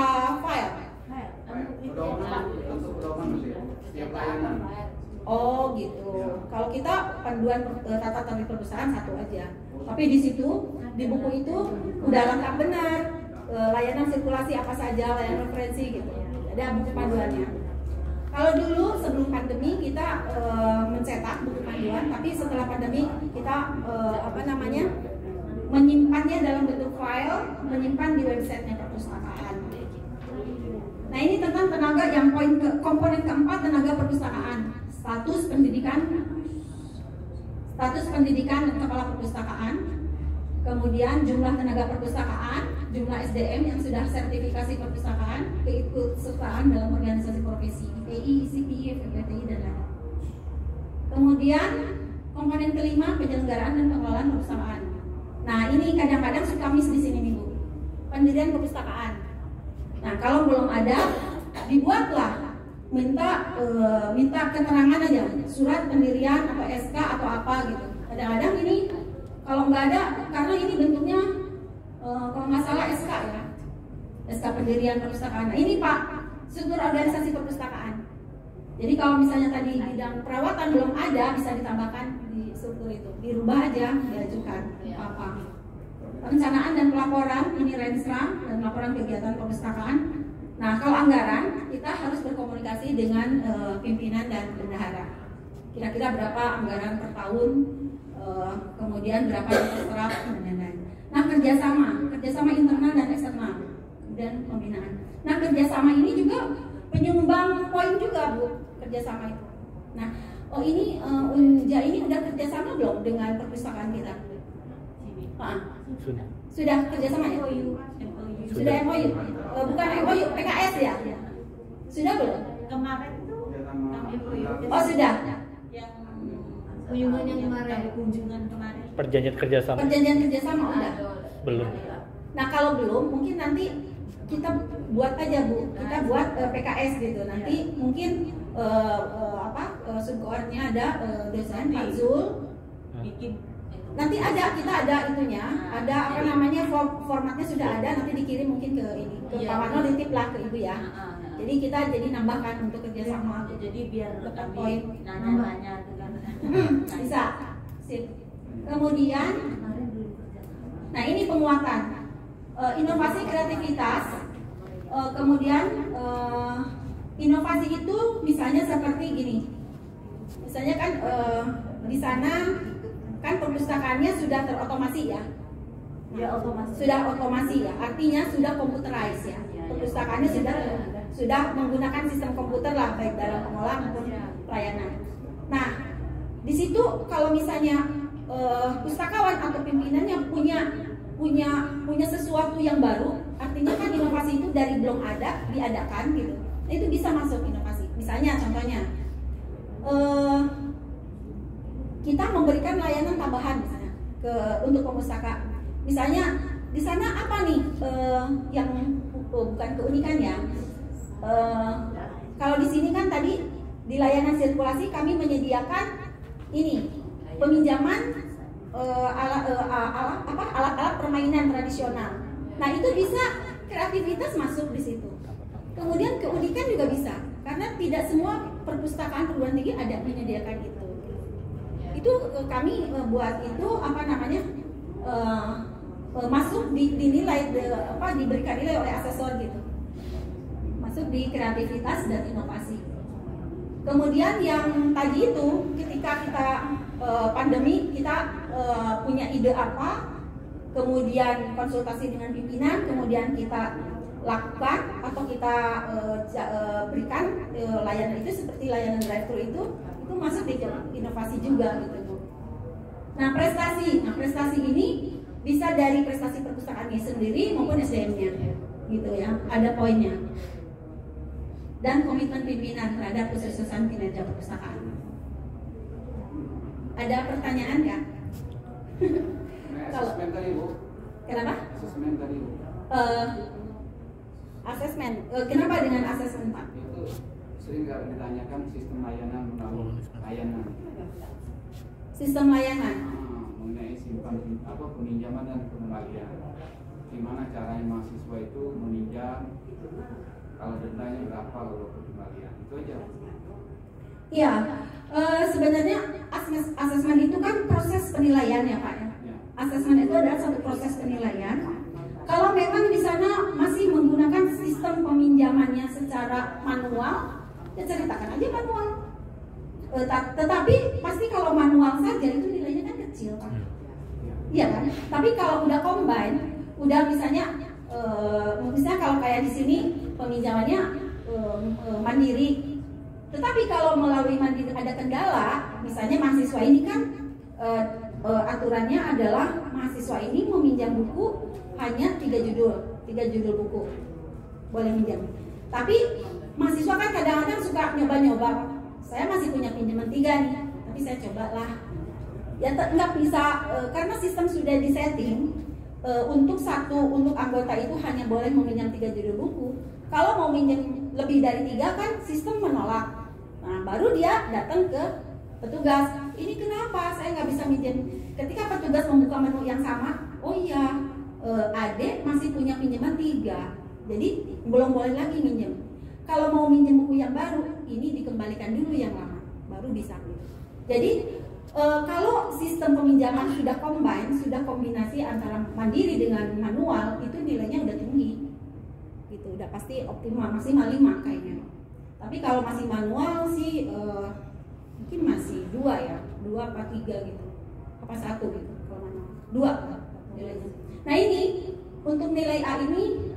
file? Oh gitu. Kalau kita panduan tata tertib perpustakaan 1 aja. Tapi di situ di buku itu udah lengkap benar layanan sirkulasi apa saja, layanan referensi gitu. Ada buku panduannya. Kalau dulu sebelum pandemi kita mencetak buku panduan, tapi setelah pandemi kita menyimpannya dalam bentuk file, menyimpan di websitenya perpustakaan. Nah ini tentang tenaga yang komponen keempat, tenaga perpustakaan. Status pendidikan dan kepala perpustakaan. Kemudian jumlah tenaga perpustakaan, jumlah SDM yang sudah sertifikasi perpustakaan, keikutsertaan dalam organisasi profesi, IPI, ICPI, FPTI, dan lain-lain. Kemudian komponen kelima, penyelenggaraan dan pengelolaan perpustakaan. Nah ini kadang-kadang suka miss di sini nih Bu, pendirian perpustakaan. Nah kalau belum ada, dibuatlah, minta keterangan aja, surat pendirian atau SK atau apa gitu. Kadang-kadang ini kalau nggak ada, karena ini bentuknya kalau nggak salah SK ya, SK pendirian perpustakaan. Nah ini Pak, struktur organisasi perpustakaan. Jadi kalau misalnya tadi bidang perawatan belum ada, bisa ditambahkan di struktur itu, dirubah aja, diajukan apa. Perencanaan dan pelaporan, ini Renstra dan laporan kegiatan perpustakaan. Nah kalau anggaran, kita harus berkomunikasi dengan pimpinan dan bendahara. Kira-kira berapa anggaran per tahun, kemudian berapa yang terserap dan lain-lain. Nah kerjasama internal dan eksternal dan pembinaan. Nah kerjasama ini juga penyumbang poin juga Bu, kerjasama itu. Nah ini Unja ini udah kerjasama belum dengan perpustakaan kita? Pak? Sudah kerjasama ya? Sudah MOU? Bukan MOU, PKS ya? Sudah belum? Kemarin itu MOU. Oh sudah. Kunjungan yang kemarin, kunjungan kemarin. Perjanjian kerjasama. Perjanjian kerjasama udah. Belum. Nah kalau belum, mungkin nanti kita buat aja Bu, kita buat PKS gitu. Nanti mungkin subkoordinatnya ada dosen Pak Zul. Bikin. Nanti kita ada itunya, ada apa namanya formatnya sudah ada, nanti dikirim mungkin ke ini ke Pak Warno, ditip lah ke Ibu ya. Jadi kita nambahkan untuk kerjasama. Jadi biar dapat kami poin nanya-nanya dengan bisa. Sip. Kemudian, nah ini penguatan inovasi kreativitas. Kemudian inovasi itu misalnya seperti gini. Misalnya kan di sana kan perpustakaannya sudah terotomasi ya. Sudah otomasi ya. Artinya sudah computerized ya. Perpustakaannya sudah menggunakan sistem komputer lah, baik dalam pengolahan maupun pelayanan. Nah, di situ kalau misalnya pustakawan atau pimpinannya punya sesuatu yang baru, artinya kan inovasi itu dari belum ada diadakan gitu. Nah, itu bisa masuk inovasi. Misalnya contohnya kita memberikan layanan tambahan misalnya untuk pemustaka. Misalnya di sana apa nih yang bukan keunikan ya? Kalau di sini kan tadi di layanan sirkulasi kami menyediakan ini peminjaman alat-alat permainan tradisional. Nah itu bisa kreativitas masuk di situ. Kemudian keunikan juga bisa, karena tidak semua perpustakaan perguruan tinggi ada menyediakan itu. Itu kami buat itu apa namanya masuk dinilai diberikan nilai oleh asesor gitu. Masuk di kreativitas dan inovasi. Kemudian yang tadi itu ketika kita pandemi kita punya ide apa, kemudian konsultasi dengan pimpinan, kemudian kita lakukan atau kita berikan layanan itu seperti layanan drive-thru itu masuk di inovasi juga gitu. Nah prestasi ini bisa dari prestasi perpustakaannya sendiri maupun SDM-nya gitu ya, ada poinnya. Dan komitmen pimpinan terhadap kesuksesan kinerja perpustakaan. Ada pertanyaan nggak? Asesmen tadi Bu. Kenapa? Asesmen tadi Bu. Asesmen. Kenapa dengan asesmen Pak? Itu sering nggak ditanyakan sistem layanan layanan. Sistem layanan. Mengenai peminjaman dan pengembalian. Gimana caranya mahasiswa itu meminjam? Kalau dendanya berapa kalau pengembalian? Itu aja. Iya, sebenarnya asesmen itu kan proses penilaian ya Pak ya. Asesmen itu adalah satu proses penilaian. Kalau memang di sana masih menggunakan sistem peminjamannya secara manual, ya ceritakan aja manual. Tetapi pasti kalau manual saja itu nilainya kan kecil Pak. Iya kan? Tapi kalau udah combine, udah misalnya kalau kayak di sini peminjamannya mandiri. Tetapi kalau melalui mandiri ada kendala, misalnya mahasiswa ini kan aturannya adalah mahasiswa ini meminjam buku hanya 3 judul buku boleh minjam. Tapi mahasiswa kan kadang-kadang suka nyoba-nyoba. Saya masih punya pinjaman 3 nih, tapi saya cobalah. Ya nggak bisa karena sistem sudah disetting untuk anggota itu hanya boleh meminjam 3 judul buku. Kalau mau minjam lebih dari 3 kan sistem menolak. Nah baru dia datang ke petugas. Ini kenapa saya nggak bisa minjem? Ketika petugas membuka menu yang sama, oh iya, Ade masih punya pinjaman 3, jadi belum boleh lagi minjem. Kalau mau minjem buku yang baru, ini dikembalikan dulu yang lama, baru bisa. Jadi kalau sistem peminjaman sudah combine, sudah kombinasi antara mandiri dengan manual, itu nilainya udah tinggi, gitu, udah pasti optimal, maksimal 5 kayaknya. Tapi kalau masih manual sih mungkin masih 2 ya, 2 apa 3 gitu, apa 1 gitu kalau manual, 2 nilainya. Nah ini untuk nilai A ini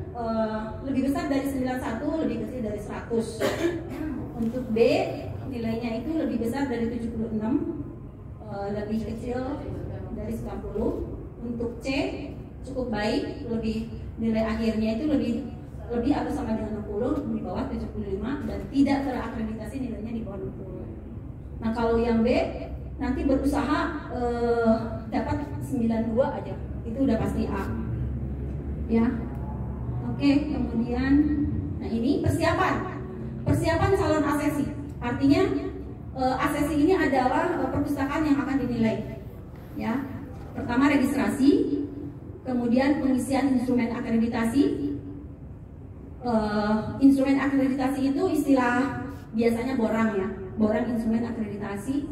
lebih besar dari 91, lebih kecil dari 100. Untuk B nilainya itu lebih besar dari 76, lebih kecil dari 90. Untuk C cukup baik, lebih nilai akhirnya itu lebih atau sama dengan 60, di bawah 75, dan tidak terakreditasi nilainya di bawah 60. Nah kalau yang B nanti berusaha dapat 92 aja, itu udah pasti A ya. Oke, kemudian nah ini persiapan calon asesi. Artinya asesi ini adalah perpustakaan yang akan dinilai ya. Pertama registrasi, kemudian pengisian instrumen akreditasi. Instrumen akreditasi itu istilah biasanya borang ya, borang instrumen akreditasi.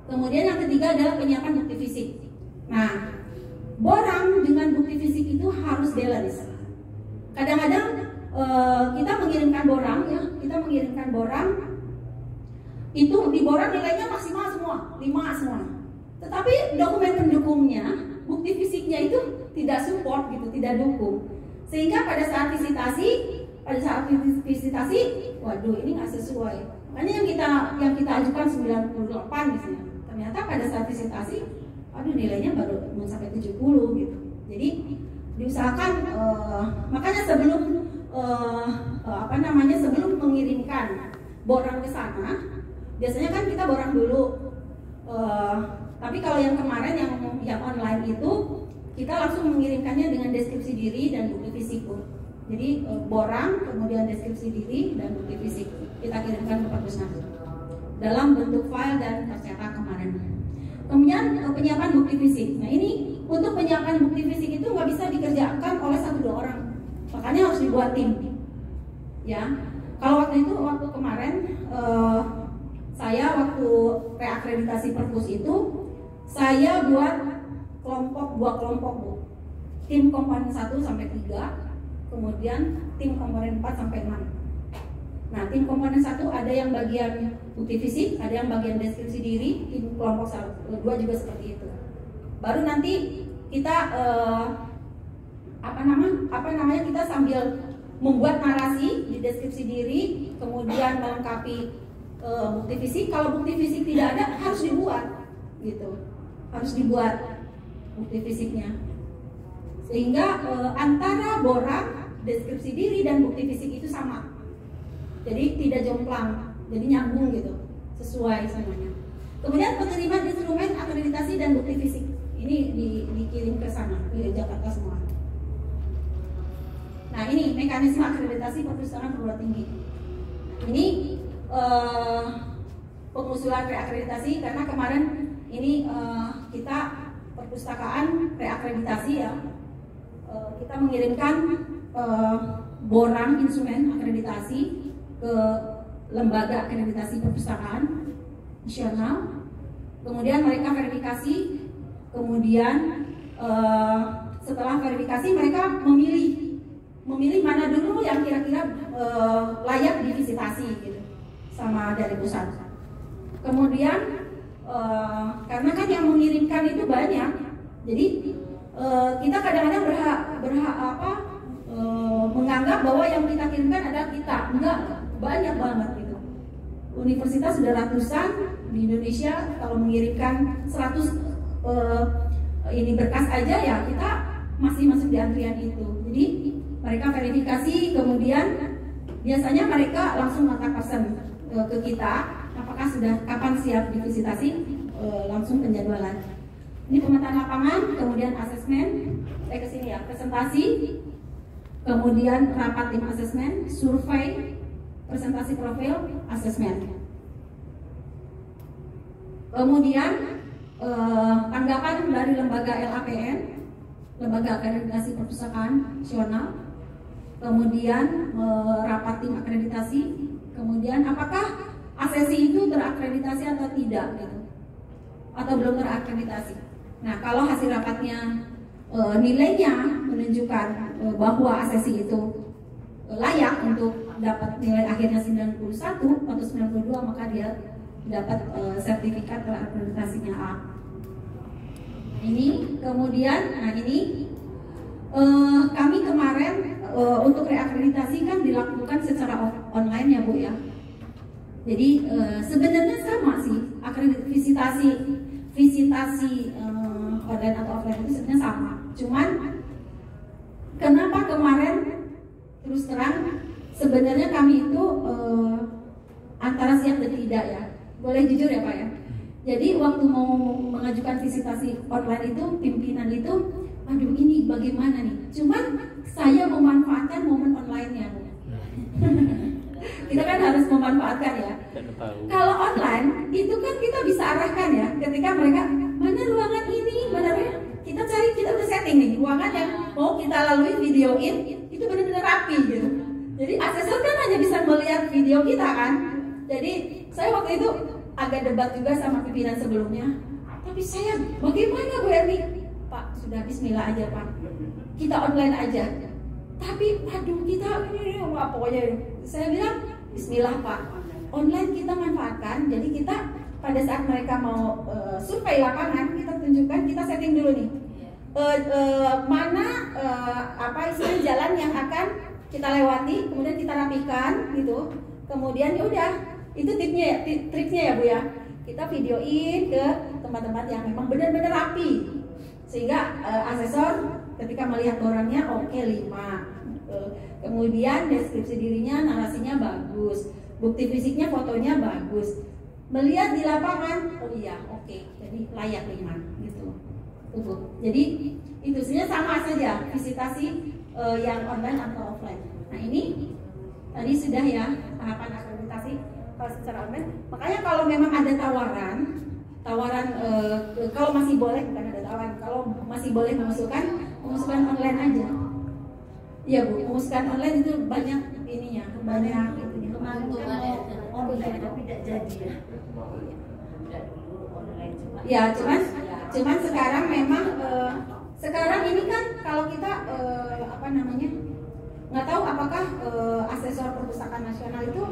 Kemudian yang ketiga adalah penyiapan bukti fisik. Nah, borang dengan bukti fisik itu harus balance. Kadang-kadang kita mengirimkan borang itu di borang nilainya maksimal semua, 5 semua. Tetapi dokumen pendukungnya, bukti fisiknya itu tidak support gitu, tidak dukung. Sehingga pada saat visitasi, waduh ini nggak sesuai. Makanya yang kita ajukan 98 misalnya. Ternyata pada saat visitasi, aduh nilainya baru sampai 70 gitu. Jadi diusahakan makanya sebelum sebelum mengirimkan borang ke sana, biasanya kan kita borang dulu. Tapi kalau yang kemarin yang online itu kita langsung mengirimkannya dengan deskripsi diri dan bukti fisik. Jadi borang, kemudian deskripsi diri dan bukti fisik kita kirimkan ke Perpusnas dalam bentuk file dan tercetak kemarin. Kemudian penyiapan bukti fisik. Nah ini untuk penyiapan bukti fisik itu nggak bisa dikerjakan oleh 1-2 orang, makanya harus dibuat tim. Ya, kalau waktu kemarin saya waktu reakreditasi Perpus itu saya buat dua kelompok Bu. Tim komponen 1 sampai 3, kemudian tim komponen 4 sampai 6. Nah, tim komponen 1 ada yang bagian bukti fisik, ada yang bagian deskripsi diri, tim kelompok 2 juga seperti itu. Baru nanti kita kita sambil membuat narasi di deskripsi diri, kemudian melengkapi bukti fisik. Kalau bukti fisik tidak ada, harus dibuat gitu. Harus dibuat bukti fisiknya. Sehingga antara borang, deskripsi diri dan bukti fisik itu sama. Jadi tidak jomplang, jadi nyambung gitu, sesuai semuanya. Kemudian penerimaan instrumen akreditasi dan bukti fisik ini dikirim ke sana, ke Jakarta semua. Nah ini mekanisme akreditasi perpustakaan perguruan tinggi. Ini pengusulan reakreditasi karena kemarin ini kita perpustakaan reakreditasi ya. Kita mengirimkan borang instrumen akreditasi ke lembaga akreditasi perpustakaan nasional. Kemudian mereka verifikasi, kemudian setelah verifikasi mereka memilih mana dulu yang kira-kira layak divisitasi gitu sama dari pusat. Kemudian karena kan yang mengirimkan itu banyak, jadi kita kadang-kadang menganggap bahwa yang kita kirimkan adalah kita. Enggak, banyak banget gitu. Universitas sudah ratusan di Indonesia, kalau mengirimkan 100 ini berkas aja ya kita masih masuk di antrian itu. Jadi mereka verifikasi, kemudian biasanya mereka langsung kontak person ke kita, apakah sudah kapan siap divisitasi, langsung penjadwalan. Ini pemetaan lapangan, kemudian asesmen, saya kesini ya, presentasi, kemudian rapat tim asesmen, survei, presentasi profil, asesmen. Kemudian tanggapan dari lembaga LAPN, Lembaga Akreditasi Perpustakaan Nasional, kemudian rapat tim akreditasi, kemudian apakah asesi itu terakreditasi atau tidak gitu, atau belum terakreditasi. Nah, kalau hasil rapatnya nilainya menunjukkan bahwa asesi itu layak untuk dapat nilai akhirnya 91 atau 92, maka dia dapat sertifikat terakreditasinya A. Ini kemudian, nah ini kami kemarin untuk reakreditasi kan dilakukan secara online ya Bu ya. Jadi sebenarnya sama sih, visitasi online atau offline itu sebenarnya sama. Cuman kenapa kemarin terus terang sebenarnya kami itu antara siap dan tidak ya. Boleh jujur ya Pak ya. Jadi waktu mau mengajukan visitasi online itu pimpinan itu, aduh ini bagaimana nih? Cuman saya memanfaatkan momen online-nya. Kita kan harus memanfaatkan ya. Kalau online itu kan kita bisa arahkan ya. Ketika mereka mana ruangan ini, benar-benar kita cari, kita udah setting nih ruangan yang mau kita lalui videoin itu benar-benar rapi gitu. Jadi asesor kan hanya bisa melihat video kita kan. Jadi saya waktu itu agak debat juga sama pimpinan sebelumnya. Tapi saya bagaimana Bu Erni? Pak sudah bismillah aja Pak. Kita online aja. Tapi aduh kita ini pokoknya saya bilang bismillah Pak. Online kita manfaatkan. Jadi kita pada saat mereka mau survei lapangan kita tunjukkan, kita setting dulu nih. Mana apa istilah jalan yang akan kita lewati, kemudian kita rapikan gitu. Kemudian ya udah, itu tipnya ya, triknya ya Bu ya. Kita videoin ke tempat-tempat yang memang benar-benar rapi. Sehingga asesor ketika melihat orangnya oke 5. Kemudian deskripsi dirinya, narasinya bagus. Bukti fisiknya, fotonya bagus. Melihat di lapangan, oh iya oke, jadi layak 5 gitu. Jadi itu sebenarnya sama saja visitasi yang online atau offline. Nah ini tadi sudah ya tahapan akreditasi kalau secara online. Makanya kalau memang ada tawaran kalau masih boleh, bukan ada tawaran, kalau masih boleh mengusulkan online aja. Iya Bu, mengusulkan online itu banyak ininya, banyak itunya. Online tapi tidak jadi ya. Ya, cuman sekarang memang sekarang ini kan kalau kita nggak tahu apakah asesor perpustakaan nasional itu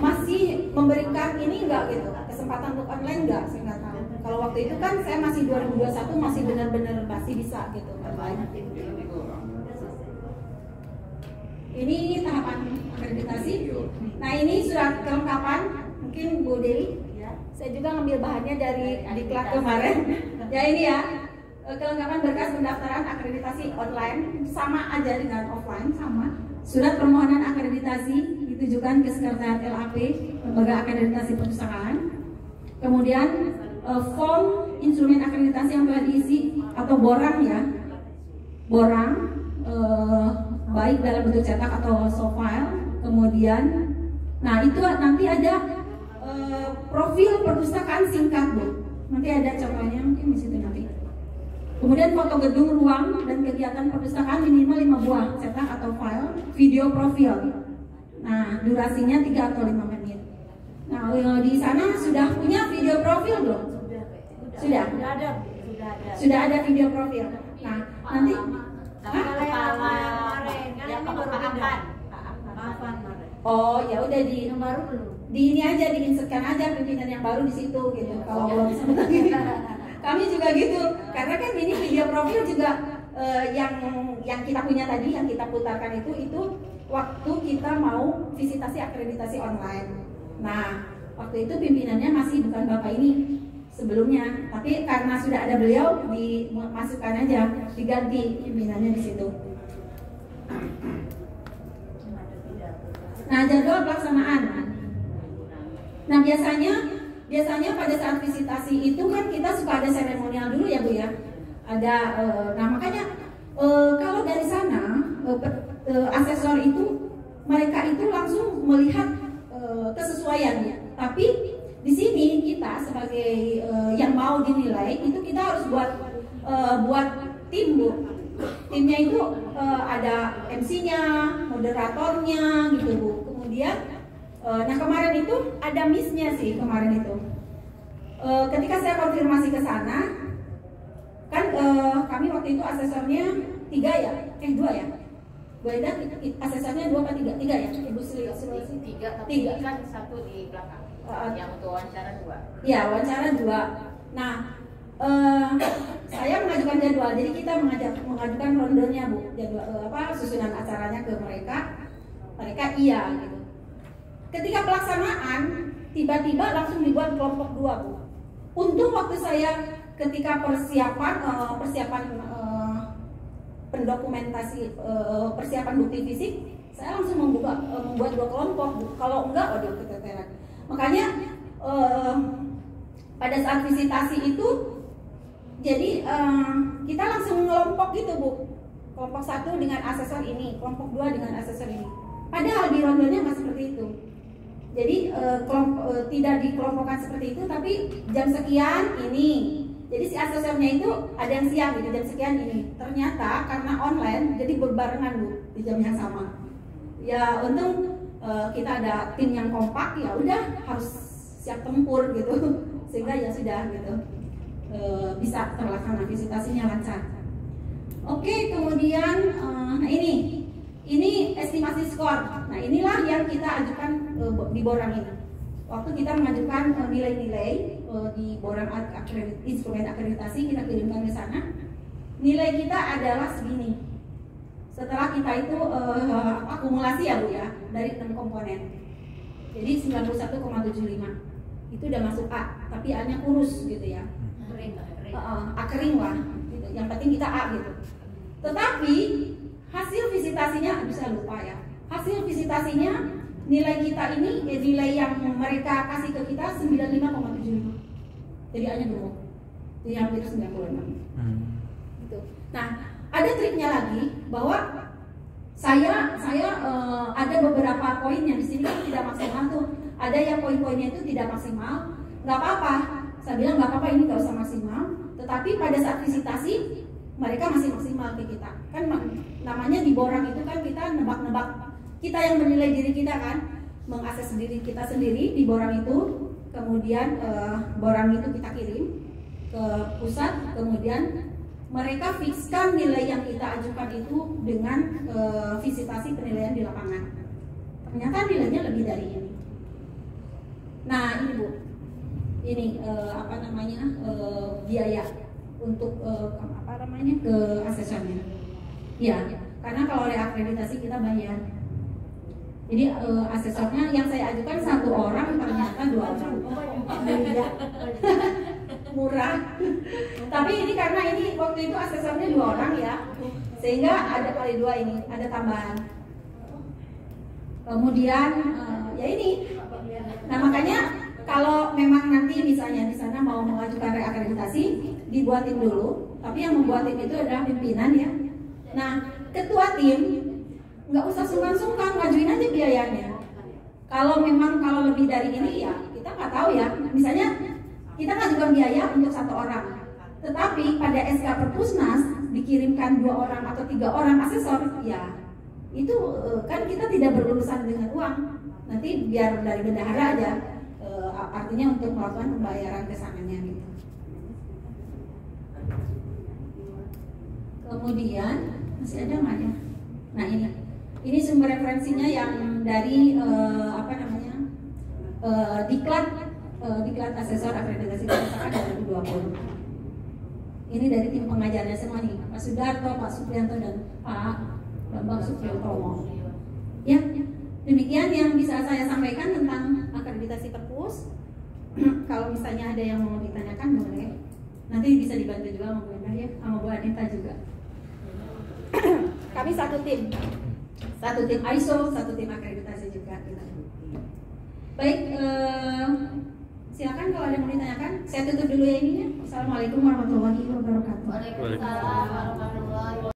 masih memberikan ini enggak gitu, kesempatan untuk online enggak, saya nggak tahu. Kalau waktu itu kan saya masih 2021 masih benar-benar masih bisa gitu online. Ini tahapan akreditasi. Nah ini surat kelengkapan, mungkin Bu Dewi. Saya juga ngambil bahannya dari diklat kemarin. Ya ini ya, kelengkapan berkas pendaftaran akreditasi online sama aja dengan offline, sama. Surat permohonan akreditasi ditujukan ke Sekretariat LAP, Lembaga Akreditasi Perpustakaan. Kemudian form instrumen akreditasi yang telah diisi atau borang ya, borang baik dalam bentuk cetak atau soft file. Kemudian, nah itu nanti ada profil perpustakaan singkat Bu. Nanti ada contohnya mungkin di situ nanti. Kemudian foto gedung, ruang, dan kegiatan perpustakaan minimal 5 buah cetak atau file, video profil. Nah, durasinya 3 atau 5 menit. Nah, di sana sudah punya video profil belum? Sudah ada video profil. Nah, nanti oh ya udah di yang baru belum. Di ini aja diinsertkan aja pimpinan yang baru di situ gitu. Kalau belum kami juga gitu. Karena kan ini video profil juga yang kita punya tadi, yang kita putarkan itu waktu kita mau visitasi akreditasi online. Nah, waktu itu pimpinannya masih bukan Bapak ini sebelumnya, tapi karena sudah ada beliau, dimasukkan aja, diganti pimpinannya di situ. Nah, jadwal pelaksanaan. Nah, biasanya pada saat visitasi itu kan kita suka ada seremonial dulu ya Bu ya. Ada, nah makanya kalau dari sana asesor itu mereka itu langsung melihat kesesuaiannya. Tapi di sini kita sebagai yang mau dinilai itu kita harus buat tim Bu. Timnya itu ada MC-nya, moderatornya gitu Bu. Kemudian nah kemarin itu ada miss-nya sih kemarin itu. Ketika saya konfirmasi ke sana, kan kami waktu itu asesornya 3 ya, 2 ya. Bu Eda asesornya 2 apa 3? 3 ya, Ibu Sulawesi? 3, tapi kan 1 di belakang. Yang untuk wawancara 2. Iya, wawancara 2. Nah, saya mengajukan jadwal, jadi kita mengajukan rondonya Bu, jadwal susunan acaranya ke mereka iya gitu. Ketika pelaksanaan tiba-tiba langsung dibuat kelompok 2 Bu. Untung waktu saya ketika persiapan pendokumentasi persiapan bukti fisik, saya langsung membuat 2 kelompok Bu. Kalau enggak waduh keteteran. Makanya pada saat visitasi itu jadi kita langsung ngelompok gitu Bu. Kelompok 1 dengan asesor ini, kelompok 2 dengan asesor ini. Padahal di rondonya nggak seperti itu. Jadi tidak dikelompokkan seperti itu, tapi jam sekian ini. Jadi si asesornya itu ada yang siang gitu, jam sekian ini. Ternyata karena online, jadi berbarengan Bu di jam yang sama. Ya untung kita ada tim yang kompak, ya udah harus siap tempur gitu, sehingga ya sudah gitu. Bisa terlaksana visitasinya lancar. Oke, kemudian nah ini estimasi skor. Nah inilah yang kita ajukan di borang ini. Waktu kita mengajukan nilai-nilai di borang instrumen akreditasi, kita kirimkan ke sana. Nilai kita adalah segini. Setelah kita itu akumulasi ya Bu ya, dari 6 komponen. Jadi 91,75 itu udah masuk A, tapi A-nya kurus gitu ya. Kering lah gitu. Yang penting kita A gitu. Tetapi hasil visitasinya bisa lupa ya. Hasil visitasinya nilai kita ini nilai yang mereka kasih ke kita 95,75. Jadi A-nya gemuk. Jadi hampir 96. Gitu. Nah, ada triknya lagi bahwa saya ada beberapa poin yang di sini kan tidak maksimal tuh. Ada yang poin-poinnya itu tidak maksimal, nggak apa-apa. Saya bilang nggak apa-apa, ini nggak usah maksimal. Tetapi pada saat visitasi mereka masih maksimal ke kita. Kan namanya di borang itu kan kita nebak-nebak. Kita yang menilai diri kita kan, mengakses diri kita sendiri di borang itu. Kemudian borang itu kita kirim ke pusat. Kemudian mereka fixkan nilai yang kita ajukan itu dengan visitasi penilaian di lapangan. Ternyata nilainya lebih dari ini. Nah ini Bu, ini biaya untuk ke asesornya. Ya, karena kalau reakreditasi kita bayar. Jadi asesornya yang saya ajukan 1 orang, ternyata 2 orang. Murah. Tapi ini karena ini waktu itu asesornya 2 orang ya, sehingga ada kali 2 ini, ada tambahan. Kemudian ya ini. Nah makanya kalau memang nanti misalnya di sana mau mengajukan reakreditasi, dibuatin dulu. Tapi yang membuatin itu adalah pimpinan ya. Nah ketua tim nggak usah sungkan-sungkan, ngajuin aja biayanya. Kalau lebih dari ini ya kita nggak tahu ya. Misalnya kita ngajukan biaya untuk 1 orang, tetapi pada SK Perpusnas dikirimkan 2 orang atau 3 orang asesor, ya itu kan kita tidak berurusan dengan uang. Nanti biar dari bendahara aja, artinya untuk melakukan pembayaran kesananya gitu. Kemudian masih ada nggak ya? Nah ini sumber referensinya yang dari diklat asesor akreditasi kesehatan 2020. Ini dari tim pengajarnya semua nih, Pak Sudarto, Pak Suprianto, dan Pak Bambang Supriyotomo. Ya, demikian yang bisa saya sampaikan tentang akreditasi perpus. Kalau misalnya ada yang mau ditanyakan boleh. Nanti bisa dibantu juga sama Bu Endah ya, sama Bu Anita juga. Kami satu tim ISO, satu tim akreditasi juga. Baik, silakan kalau ada yang mau ditanyakan. Saya tutup dulu ya ininya. Assalamualaikum warahmatullahi wabarakatuh. Waalaikumsalam warahmatullahi wabarakatuh.